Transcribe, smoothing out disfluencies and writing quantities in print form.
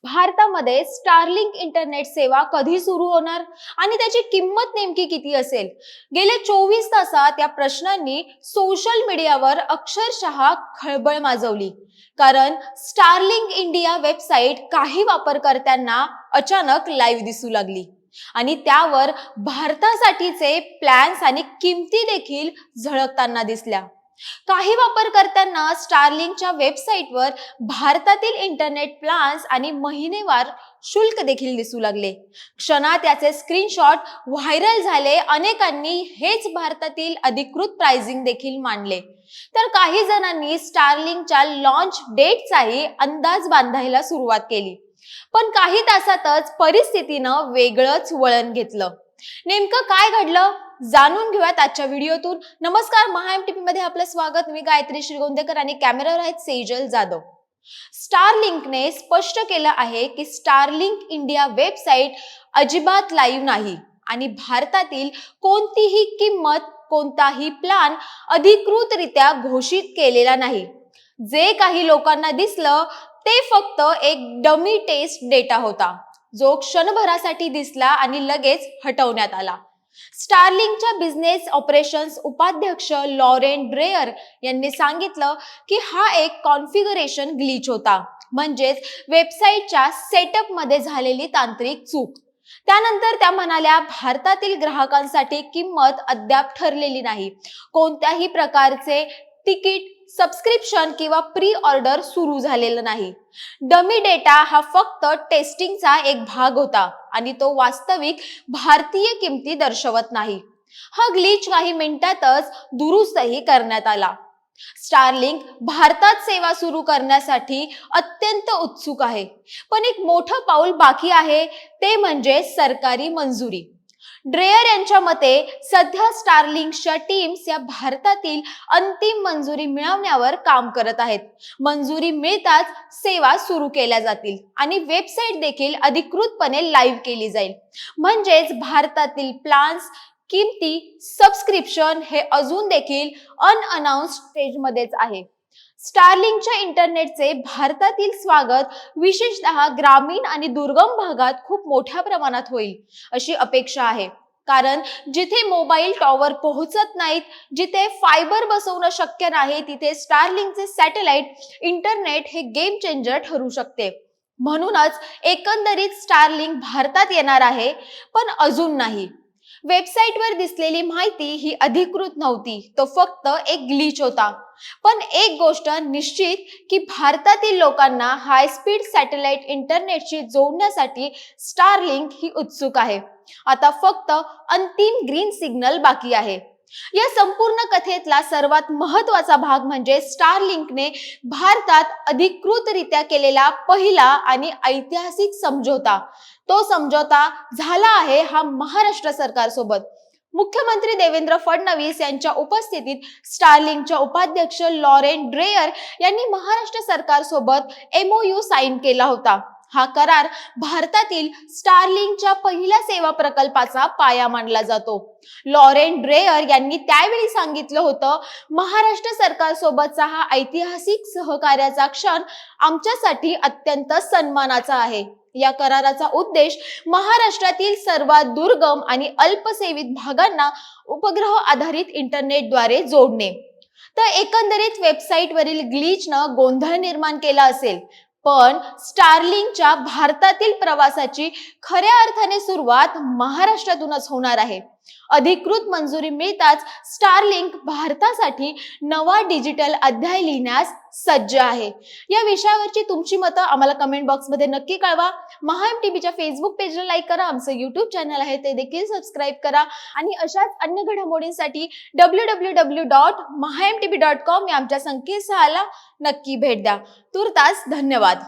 भारतामध्ये Starlink internet सेवा कधी सुरू होणार आणि त्याची किंमत नेमकी किती असेल? गेल्या 24 तासात या प्रश्नांनी सोशल मीडियावर अक्षरशः खळबळ माजवली. कारण स्टारलिंक इंडिया वेबसाईट काही वापरकर्त्यांना अचानक लाईव्ह दिसू लागली आणि त्यावर भारतासाठीचे प्लॅन्स आणि किमती देखील झळकताना दिसल्या. काही वापरकर्त्यांना स्टारलिंकच्या वेबसाईटवर भारतातील इंटरनेट प्लान्स आणि महिनेवार शुल्क देखील दिसू लागले. क्षणात याचे स्क्रीनशॉट व्हायरल झाले. अनेकांनी हेच भारतातील अधिकृत प्राइसिंग देखील मानले. तर काही जणांनी स्टारलिंकच्या लॉन्च डेटचाही अंदाज बांधायला सुरुवात केली. पण काही तासातच परिस्थितीनं वेगळंच वळण घेतलं. नेमकं काय घडलं जाणून घेऊयात आजच्या व्हिडिओतून. नमस्कार, महाएमटीपी मध्ये आपलं स्वागत. मी गायत्री श्रीगोंदेकर आणि कॅमेरावर आहेत सेजल जाधव. स्टारलिंकने स्पष्ट केलं आहे की स्टारलिंक इंडिया वेबसाईट अजिबात लाईव्ह नाही आणि भारतातील कोणतीही किंमत, कोणताही प्लान अधिकृतरित्या घोषित केलेला नाही. जे काही लोकांना दिसलं ते फक्त एक डमी टेस्ट डेटा होता, जो क्षणभरासाठी दिसला आणि लगेच हटवण्यात आला. स्टारलिंकच्या बिझनेस ऑपरेशन्स उपाध्यक्ष लॉरेन ड्रेयर यांनी सांगितलं की हा एक कॉन्फिगरेशन ग्लिच होता, म्हणजेच वेबसाईटच्या सेटअप मध्ये झालेली तांत्रिक चूक. त्यानंतर त्या म्हणाल्या, भारतातील ग्राहकांसाठी किंमत अद्याप ठरलेली नाही. कोणत्याही प्रकारचे तिकीट, सबस्क्रिप्शन किंवा प्री ऑर्डर सुरू झालेलं नाही. डमी डेटा हा फक्त टेस्टिंगचा एक भाग होता आणि तो वास्तविक भारतीय किमती दर्शवत नाही. हा ग्लिच काही मिनिटातच दुरुस्तही करण्यात आला. स्टारलिंक भारतात सेवा सुरू करण्यासाठी अत्यंत उत्सुक आहे, पण एक मोठं पाऊल बाकी आहे, ते म्हणजे सरकारी मंजुरी. ड्रेयर यांच्या मते सध्या स्टारलिंकच्या टीम्स या भारतातील अंतिम मंजुरी मिळवण्यावर काम करत आहेत. मंजुरी मिळताच सेवा सुरू केल्या जातील आणि वेबसाईट देखील अधिकृतपणे लाईव्ह केली जाईल. म्हणजेच भारतातील प्लान्स, किमती, सबस्क्रिप्शन हे अजून देखील अनअनाउन्स्ड स्टेजमध्येच आहे. स्टारलिंकच्या इंटरनेटचे भारतातील स्वागत विशेषतः ग्रामीण आणि दुर्गम भागात खूप मोठ्या प्रमाणात होईल अशी अपेक्षा आहे. कारण जिथे मोबाईल टॉवर पोहोचत नाहीत, जिथे फायबर बसवणं शक्य नाही, तिथे स्टारलिंकचे सॅटेलाइट इंटरनेट हे गेम चेंजर ठरू शकते. म्हणूनच एकंदरीत स्टारलिंक भारतात येणार आहे, पण अजून नाही. वेबसाईटवर दिसलेली माहिती ही अधिकृत नव्हती, तो फक्त एक ग्लिच होता. पण एक गोष्ट निश्चित की भारतातील लोकांना हाय स्पीड सॅटेलाइट इंटरनेटशी जोडण्यासाठी स्टारलिंक ही उत्सुक आहे. आता फक्त अंतिम ग्रीन सिग्नल बाकी आहे. या संपूर्ण कथेतला सर्वात महत्त्वाचा भाग म्हणजे स्टारलिंकने भारतात अधिकृतरित्या केलेला पहिला आणि ऐतिहासिक समझोता. तो समझोता झाला आहे हा महाराष्ट्र सरकारसोबत. मुख्यमंत्री देवेंद्र फडणवीस यांच्या उपस्थितीत स्टारलिंकच्या उपाध्यक्ष लॉरेन ड्रेयर यांनी महाराष्ट्र सरकारसोबत MOU साइन केला होता. हा करार भारतातील स्टारलिंकच्या पहिल्या सेवा प्रकल्पाचा पाया मानला जातो. लॉरेन ड्रेयर यांनी त्यावेळी सांगितलं होतं, महाराष्ट्र सरकारसोबतचा हा ऐतिहासिक सहकार्याचा क्षण आमच्यासाठी अत्यंत सन्मानाचा आहे. या कराराचा उद्देश महाराष्ट्रातील सर्वात दुर्गम आणि अल्पसेवित भागांना उपग्रह आधारित इंटरनेटद्वारे जोडणे. तर एकंदरीत वेबसाईटवरील ग्लिचनं गोंधळ निर्माण केला असेल, पण स्टारलिंकच्या भारतातील प्रवासाची खऱ्या अर्थाने सुरुवात महाराष्ट्रातूनच होणार आहे. अधिकृत मंजुरी मिळताच स्टारलिंक भारतासाठी नवा डिजिटल अध्याय लिहिण्यास सज्ज आहे. या विषयावरची तुमची मतं आम्हाला कमेंट बॉक्समध्ये नक्की कळवा. महाएमटीपीच्या फेसबुक पेजला लाईक करा, आमचं YouTube चॅनल आहे ते देखील सबस्क्राईब करा आणि अशाच अन्य घडामोडींसाठी www.mahaemtp.com या आमच्या संकेतस्थळाला नक्की भेट द्या. तुर्तास धन्यवाद.